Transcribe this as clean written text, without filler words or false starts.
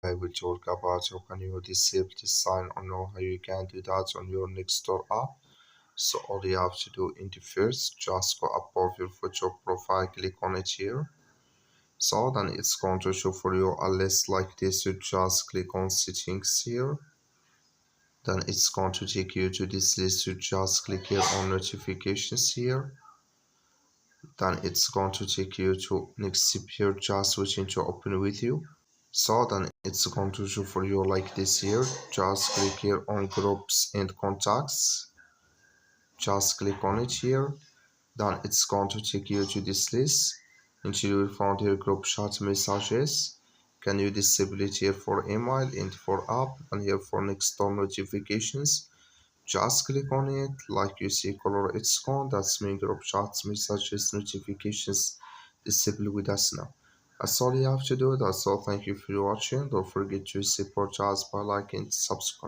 I will talk about how can you disable this sign or know how you can do that on your Nextdoor app. So all you have to do in the first, just go above your photo profile, click on it here. So then it's going to show for you a list like this. You just click on settings here. Then it's going to take you to this list. You just click here on notifications here. Then it's going to take you to next step here, just switching to open with you. So then it's going to show for you like this here. Just click here on groups and contacts. Just click on it here. Then it's going to take you to this list. Until you will find here group chat messages. Can you disable it here for email and for app and here for Nextdoor notifications? Just click on it like you see color it's gone. That's mean group chats messages notifications disable with us now. That's all you have to do. That's all. Thank you for watching. Don't forget to support us by liking and subscribe.